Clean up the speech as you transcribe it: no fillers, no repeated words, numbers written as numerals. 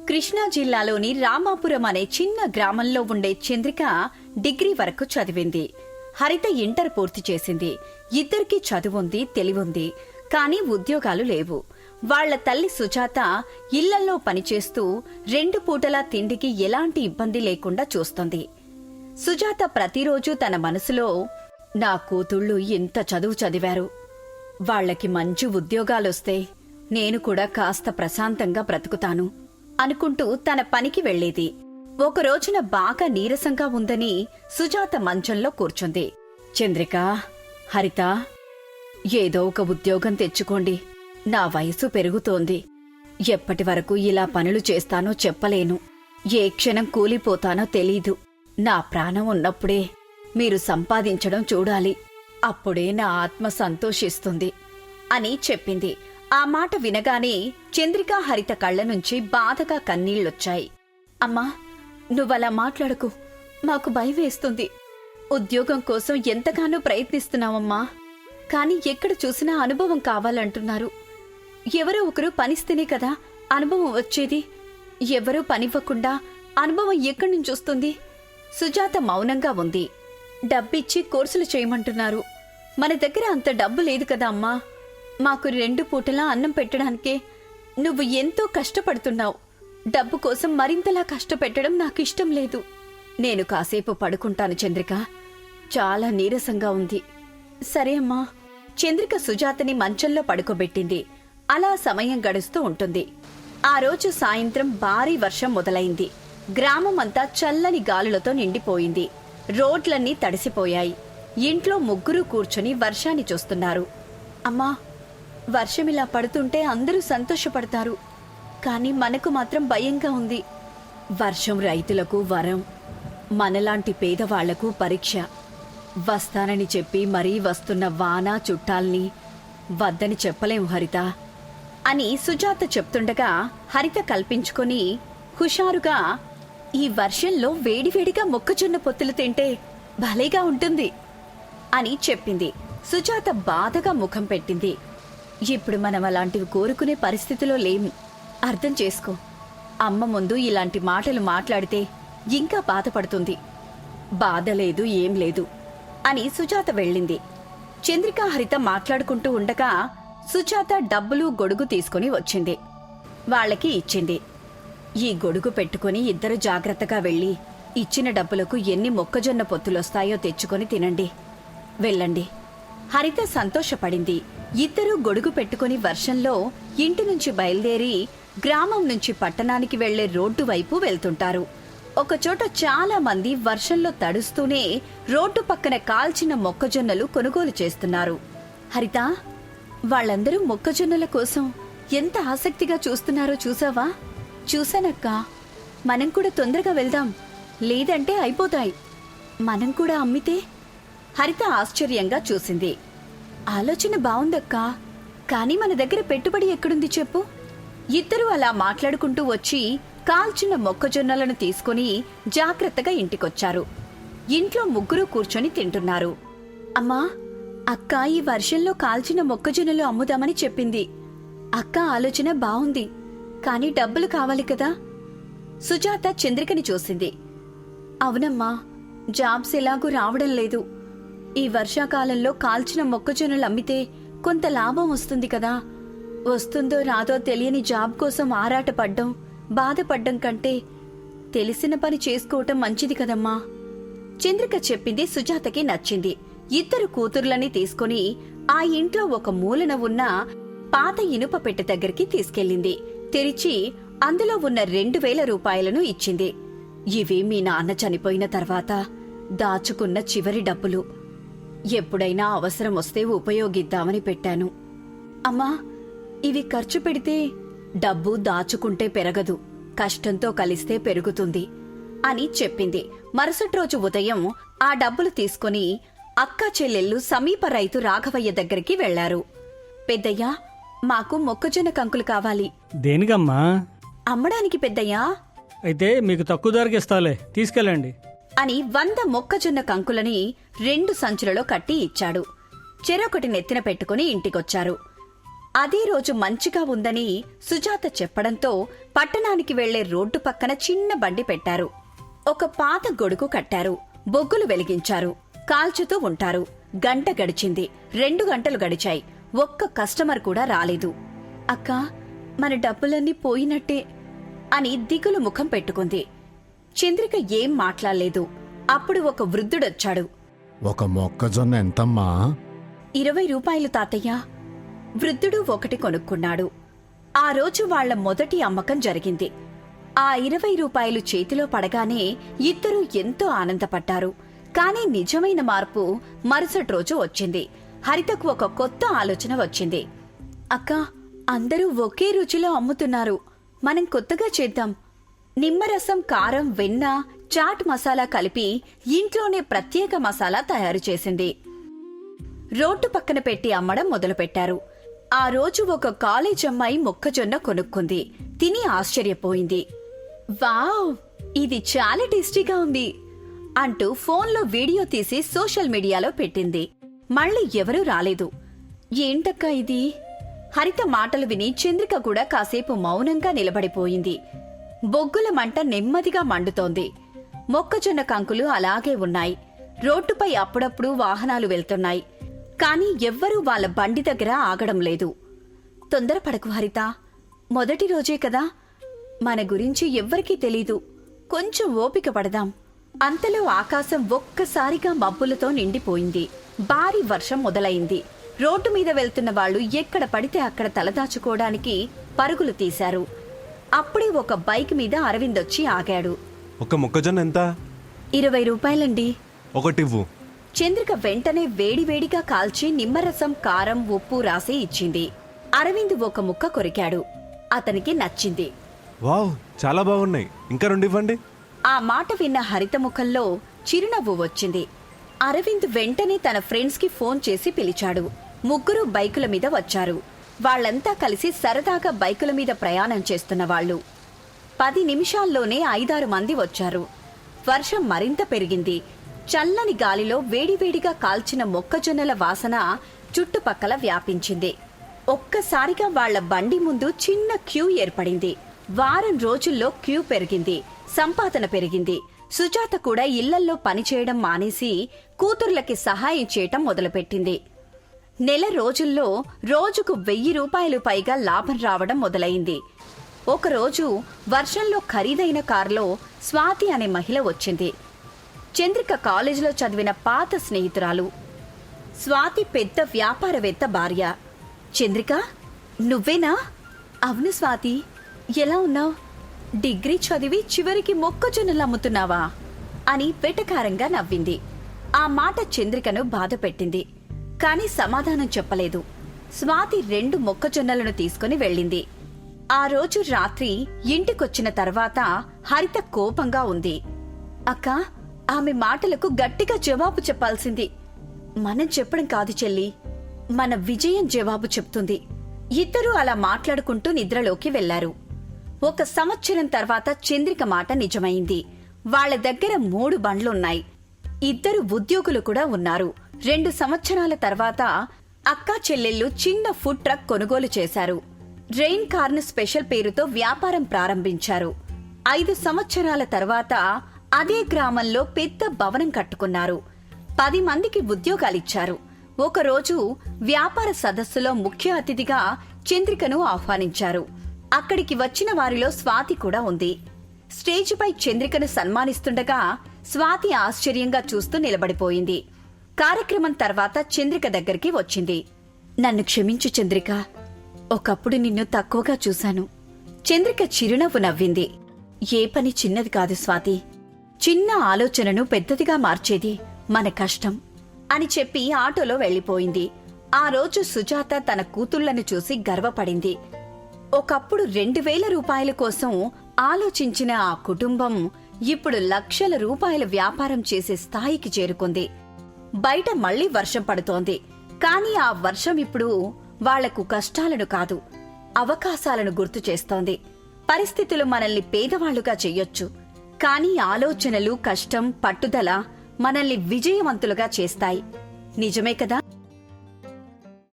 కృష్ణా జిల్లాలోని రామాపురం అనే చిన్న గ్రామంలో ఉండే చంద్రిక డిగ్రీ వరకు చదివింది. హరిత ఇంటర్ పూర్తి చేసింది. ఇద్దరికీ చదువుంది, తెలివుంది. కానీ ఉద్యోగాలు లేవు. వాళ్ల తల్లి సుజాత ఇళ్లల్లో పనిచేస్తూ 2 పూటలా తిండికి ఎలాంటి ఇబ్బంది లేకుండా చూస్తుంది. సుజాత ప్రతిరోజూ తన మనసులో, నా కూతుళ్ళు ఇంత చదువు చదివారు, వాళ్లకి మంచి ఉద్యోగాలొస్తే నేను కూడా కాస్త ప్రశాంతంగా బ్రతుకుతాను అనుకుంటూ తన పనికి వెళ్లేది. ఒకరోజున బాగా నీరసంగా ఉందని సుజాత మంచంలో కూర్చుంది. చంద్రిక, హరిత, ఏదో ఒక ఉద్యోగం తెచ్చుకోండి. నా వయసు పెరుగుతోంది. ఎప్పటి వరకు ఇలా పనులు చేస్తానో చెప్పలేను. ఏ క్షణం కూలిపోతానో తెలీదు. నా ప్రాణం ఉన్నప్పుడే మీరు సంపాదించడం చూడాలి. అప్పుడే నా ఆత్మ సంతోషిస్తుంది అని చెప్పింది. ఆ మాట వినగానే చంద్రిక, హరిత కళ్ల నుంచి బాధగా కన్నీళ్లొచ్చాయి. అమ్మా, నువ్వలా మాట్లాడకు. మాకు భయం వేస్తుంది. ఉద్యోగం కోసం ఎంతగానో ప్రయత్నిస్తున్నావమ్మా. కాని ఎక్కడ చూసినా అనుభవం కావాలంటున్నారు. ఎవరో ఒకరు పనిస్తేనే కదా అనుభవం వచ్చేది. ఎవరూ పనివ్వకుండా అనుభవం ఎక్కడి నుంచి వస్తుంది? సుజాత మౌనంగా ఉంది. డబ్బిచ్చి కోర్సులు చేయమంటున్నారు. మన దగ్గర అంత డబ్బు లేదు కదా అమ్మా. మాకు 2 పూటలా అన్నం పెట్టడానికే నువ్వు ఎంతో కష్టపడుతున్నావు. డబ్బు కోసం మరింతలా కష్టపెట్టడం నాకిష్టం లేదు. నేను కాసేపు పడుకుంటాను చంద్రిక. చాలా నీరసంగా ఉంది. సరే అమ్మా. చంద్రిక సుజాతని మంచంలో పడుకోబెట్టింది. అలా సమయం గడుస్తూ ఉంటుంది. ఆ రోజు సాయంత్రం భారీ వర్షం మొదలైంది. గ్రామమంతా చల్లని గాలులతో నిండిపోయింది. రోడ్లన్నీ తడిసిపోయాయి. ఇంట్లో ముగ్గురు కూర్చుని వర్షాన్ని చూస్తున్నారు. అమ్మా, వర్షమిలా పడుతుంటే అందరూ సంతోషపడతారు. కాని మనకు మాత్రం భయంగా ఉంది. వర్షం రైతులకు వరం, మనలాంటి పేదవాళ్లకు పరీక్ష. వస్తానని చెప్పి మరీ వస్తున్న వాన చుట్టాల్ని వద్దని చెప్పలేం హరిత అని సుజాత చెప్తుండగా హరిత కల్పించుకొని హుషారుగా, ఈ వర్షంలో వేడివేడిగా మొక్కజొన్న పొత్తులు తింటే భలేగా ఉంటుంది అని చెప్పింది. సుజాత బాధగా ముఖం పెట్టింది. ఇప్పుడు మనం అలాంటివి కోరుకునే పరిస్థితిలో లేము. అర్థం చేసుకో. అమ్మ ముందు ఇలాంటి మాటలు మాట్లాడితే ఇంకా బాధపడుతుంది. బాధ లేదు, ఏం లేదు అని సుజాత వెళ్ళింది. చంద్రిక, హరిత మాట్లాడుకుంటూ ఉండగా సుజాత డబ్బులు, గొడుగు తీసుకుని వచ్చింది. వాళ్లకి ఇచ్చింది. ఈ గొడుగు పెట్టుకుని ఇద్దరు జాగ్రత్తగా వెళ్లి ఇచ్చిన డబ్బులకు ఎన్ని మొక్కజొన్న పొత్తులొస్తాయో తెచ్చుకొని తినండి. వెళ్ళండి. హరిత సంతోషపడింది. ఇద్దరూ గొడుగు పెట్టుకుని వర్షంలో ఇంటి నుంచి బయలుదేరి గ్రామం నుంచి పట్టణానికి వెళ్లే రోడ్డు వైపు వెళ్తుంటారు. ఒకచోట చాలా మంది వర్షంలో తడుస్తూనే రోడ్డు పక్కన కాల్చిన మొక్కజొన్నలు కొనుగోలు చేస్తున్నారు. హరిత, వాళ్ళందరూ మొక్కజొన్నల కోసం ఎంత ఆసక్తిగా చూస్తున్నారో చూసావా? చూశానక్కా. మనం కూడా తొందరగా వెళ్దాం, లేదంటే అయిపోతాయి. మనం కూడా అమ్మితే? హరిత ఆశ్చర్యంగా చూసింది. ఆలోచన బావుందక్కా, కాని మన దగ్గర పెట్టుబడి ఎక్కడుంది చెప్పు? ఇద్దరూ అలా మాట్లాడుకుంటూ వచ్చి కాల్చిన మొక్కజొన్నలను తీసుకుని జాగ్రత్తగా ఇంటికొచ్చారు. ఇంట్లో ముగ్గురు కూర్చొని తింటున్నారు. అమ్మా, అక్క ఈ వర్షంలో కాల్చిన మొక్కజొన్నలు అమ్ముదామని చెప్పింది. అక్క ఆలోచన బావుంది, కాని డబ్బులు కావాలి కదా? సుజాత చంద్రికని చూసింది. అవునమ్మా, జాబ్స్ ఎలాగూ రావడం లేదు. ఈ వర్షాకాలంలో కాల్చిన మొక్కజొన్నలు అమ్మితే కొంత లాభం వస్తుంది కదా. వస్తుందో రాదో తెలియని జాబ్ కోసం ఆరాటపడ్డం, బాధపడ్డం కంటే తెలిసిన పని చేసుకోవటం మంచిది కదమ్మా. చంద్రిక చెప్పింది సుజాతకి నచ్చింది. ఇద్దరు కూతుర్లని తీసుకుని ఆ ఇంట్లో ఒక మూలన ఉన్న పాత ఇనుప పెట్టె దగ్గరికి తీసుకెళ్ళింది. తెరిచి అందులో ఉన్న 2000 రూపాయలను ఇచ్చింది. ఇవి మీ నాన్న చనిపోయిన తర్వాత దాచుకున్న చివరి డబ్బులు. ఎప్పుడైనా అవసరం వస్తే ఉపయోగిద్దామని పెట్టాను. అమ్మా, ఇవి ఖర్చు పెడితే డబ్బు దాచుకుంటే పెరగదు, కష్టంతో కలిస్తే పెరుగుతుంది అని చెప్పింది. మరుసటి రోజు ఉదయం ఆ డబ్బులు తీసుకుని అక్కా చెల్లెళ్ళు సమీప రైతు రాఘవయ్య దగ్గరికి వెళ్లారు. పెద్దయ్యా, మాకు మొక్కజొన్న కంకులు కావాలి. దేనికమ్మా? అమ్మడానికి పెద్దయ్యా. అయితే మీకు తక్కువ ధరకి ఇస్తాలే, తీసుకెళ్ళండి అని 100 మొక్కజొన్న కంకులని 2 సంచులలో కట్టి ఇచ్చాడు. చెరొకటి నెత్తిన పెట్టుకుని ఇంటికొచ్చారు. అదే రోజు మంచిగా ఉందని సుజాత చెప్పడంతో పట్టణానికి వెళ్లే రోడ్డు పక్కన చిన్న బండి పెట్టారు. ఒక పాత గొడుగు కట్టారు. బొగ్గులు వెలిగించారు. కాల్చుతూ ఉంటారు. గంట గడిచింది. 2 గంటలు గడిచాయి. ఒక్క కస్టమర్ కూడా రాలేదు. అక్కా, మన డబ్బులన్నీ పోయినట్టే అని దిగులు ముఖం పెట్టుకుంది. చంద్రిక ఏం మాట్లాడలేదు. అప్పుడు ఒక వృద్ధుడొచ్చాడు. ఒక మొక్కజొన్న ఎంతమ్మా? 20 రూపాయలు తాతయ్య. వృద్ధుడు ఒకటి కొనుక్కున్నాడు. ఆ రోజు వాళ్ల మొదటి అమ్మకం జరిగింది. ఆ 20 రూపాయలు చేతిలో పడగానే ఇద్దరూ ఎంతో ఆనందపడ్డారు. కాని నిజమైన మార్పు మరుసటి రోజు వచ్చింది. హరితకు ఒక కొత్త ఆలోచన వచ్చింది. అక్కా, అందరూ ఒకే రుచిలో అమ్ముతున్నారు. మనం కొత్తగా చేద్దాం. నిమ్మరసం, కారం, వెన్న, చాట్ మసాలా కలిపి ఇంట్లోనే ప్రత్యేక మసాలా తయారు చేసింది. రోడ్డు పక్కన పెట్టి అమ్మడం మొదలుపెట్టారు. ఆ రోజు ఒక కాలేజ్ అమ్మాయి మొక్కజొన్న కొనుక్కుంది. తిని ఆశ్చర్యపోయింది. వావ్, ఇది చాలా టేస్టీగా ఉంది అంటూ ఫోన్లో వీడియో తీసి సోషల్ మీడియాలో పెట్టింది. మళ్ళీ ఎవరూ రాలేదు. ఏంటక్కా ఇది? హరిత మాటలు విని చంద్రిక కూడా కాసేపు మౌనంగా నిలబడిపోయింది. బొగ్గుల మంట నెమ్మదిగా మండుతోంది. మొక్కజొన్న కంకులు అలాగే ఉన్నాయి. రోడ్డుపై అప్పుడప్పుడు వాహనాలు వెళ్తున్నాయి. కాని ఎవ్వరూ వాళ్ళ బండి దగ్గర ఆగడం లేదు. తొందరపడకు హరిత, మొదటి రోజే కదా. మన గురించి ఎవ్వరికీ తెలీదు. కొంచెం ఓపిక పడదాం. అంతలో ఆకాశం ఒక్కసారిగా మబ్బులతో నిండిపోయింది. భారీ వర్షం మొదలైంది. రోడ్డు మీద వెళ్తున్న వాళ్లు ఎక్కడ పడితే అక్కడ తలదాచుకోవడానికి పరుగులు తీశారు. అప్పుడే ఒక బైక్ మీద అరవింద్ వచ్చి ఆగాడు. ఒక మొక్కజొన్న ఎంత? 20 రూపాయలండి. ఒకటివ్వు. చంద్రిక వెంటనే వేడివేడిగా కాల్చి నిమ్మరసం, కారం, ఉప్పు రాసి ఇచ్చింది. అరవింద్ ఒక ముక్క కొరికాడు. అతనికి నచ్చింది. వావ్, చాలా బాగున్నాయి. ఇంకా 2 ఇవ్వండి. ఆ మాట విన్న హరిత ముఖంలో చిరునవ్వు వచ్చింది. అరవింద్ వెంటనే తన ఫ్రెండ్స్ కి ఫోన్ చేసి పిలిచాడు. ముగ్గురు బైకుల మీద వచ్చారు. వాళ్లంతా కలిసి సరదాగా బైకుల మీద ప్రయాణం చేస్తున్న వాళ్ళు. 10 నిమిషాల్లోనే 5-6 మంది వచ్చారు. వర్షం మరింత పెరిగింది. చల్లని గాలిలో వేడివేడిగా కాల్చిన మొక్కజొన్నల వాసన చుట్టుపక్కల వ్యాపించింది. ఒక్కసారిగా వాళ్ల బండి ముందు చిన్న క్యూ ఏర్పడింది. వారం రోజుల్లో క్యూ పెరిగింది. సంపాదన పెరిగింది. సుజాత కూడా ఇళ్లల్లో పనిచేయడం మానేసి కూతుర్లకి సహాయం చేయటం మొదలుపెట్టింది. నెల రోజుల్లో రోజుకు 1000 రూపాయలు పైగా లాభం రావడం మొదలైంది. ఒకరోజు వర్షంలో ఖరీదైన కారులో స్వాతి అనే మహిళ వచ్చింది. చంద్రిక కాలేజీలో చదివిన పాత స్నేహితురాలు. స్వాతి పెద్ద వ్యాపారవేత్త భార్య. చంద్రిక, నువ్వేనా? అవును స్వాతి, ఎలా ఉన్నావు? డిగ్రీ చదివి చివరికి మొక్కజొన్నలు అమ్ముతున్నావా అని వెటకారంగా నవ్వింది. ఆ మాట చంద్రికను బాధపెట్టింది. కాని సమాధానం చెప్పలేదు. స్వాతి 2 మొక్కజొన్నలను తీసుకుని వెళ్ళింది. ఆ రోజు రాత్రి ఇంటికొచ్చిన తర్వాత హరిత కోపంగా ఉంది. అక్కా, ఆమె మాటలకు గట్టిగా జవాబు చెప్పాల్సింది. మనం చెప్పడం కాదు చెల్లి, మన విజయం జవాబు చెప్తుంది. ఇద్దరూ అలా మాట్లాడుకుంటూ నిద్రలోకి వెళ్లారు. 1 సంవత్సరం తర్వాత చంద్రిక మాట నిజమైంది. వాళ్ల దగ్గర 3 బండ్లున్నాయి. 2 ఉద్యోగులు కూడా ఉన్నారు. 2 సంవత్సరాల తర్వాత అక్కా చెల్లెళ్ళు చిన్న ఫుడ్ ట్రక్ కొనుగోలు చేశారు. రెయిన్ కార్న్ స్పెషల్ పేరుతో వ్యాపారం ప్రారంభించారు. 5 సంవత్సరాల తర్వాత అదే గ్రామంలో పెద్ద భవనం కట్టుకున్నారు. 10 మందికి ఉద్యోగాలిచ్చారు. ఒకరోజు వ్యాపార సదస్సులో ముఖ్య అతిథిగా చంద్రికను ఆహ్వానించారు. అక్కడికి వచ్చిన వారిలో స్వాతి కూడా ఉంది. స్టేజిపై చంద్రికను సన్మానిస్తుండగా స్వాతి ఆశ్చర్యంగా చూస్తూ నిలబడిపోయింది. కార్యక్రమం తర్వాత చంద్రిక దగ్గరికి వచ్చింది. నన్ను క్షమించు చంద్రిక, ఒకప్పుడు నిన్ను తక్కువగా చూశాను. చంద్రిక చిరునవ్వు నవ్వింది. ఏ పని చిన్నది కాదు స్వాతి. చిన్న ఆలోచనను పెద్దదిగా మార్చేది మన కష్టం అని చెప్పి ఆటోలో వెళ్లిపోయింది. ఆ రోజు సుజాత తన కూతుళ్లను చూసి గర్వపడింది. ఒకప్పుడు 2000 రూపాయల కోసం ఆలోచించిన ఆ కుటుంబం ఇప్పుడు లక్షల రూపాయల వ్యాపారం చేసే స్థాయికి చేరుకుంది. బయట మళ్లీ వర్షం పడుతోంది. కాని ఆ వర్షం ఇప్పుడు వాళ్లకు కష్టాలను కాదు, అవకాశాలను గుర్తు చేస్తోంది. పరిస్థితులు మనల్ని పేదవాళ్లుగా చెయ్యొచ్చు, కాని ఆలోచనలు, కష్టం, పట్టుదల మనల్ని విజయవంతులుగా చేస్తాయి. నిజమే కదా?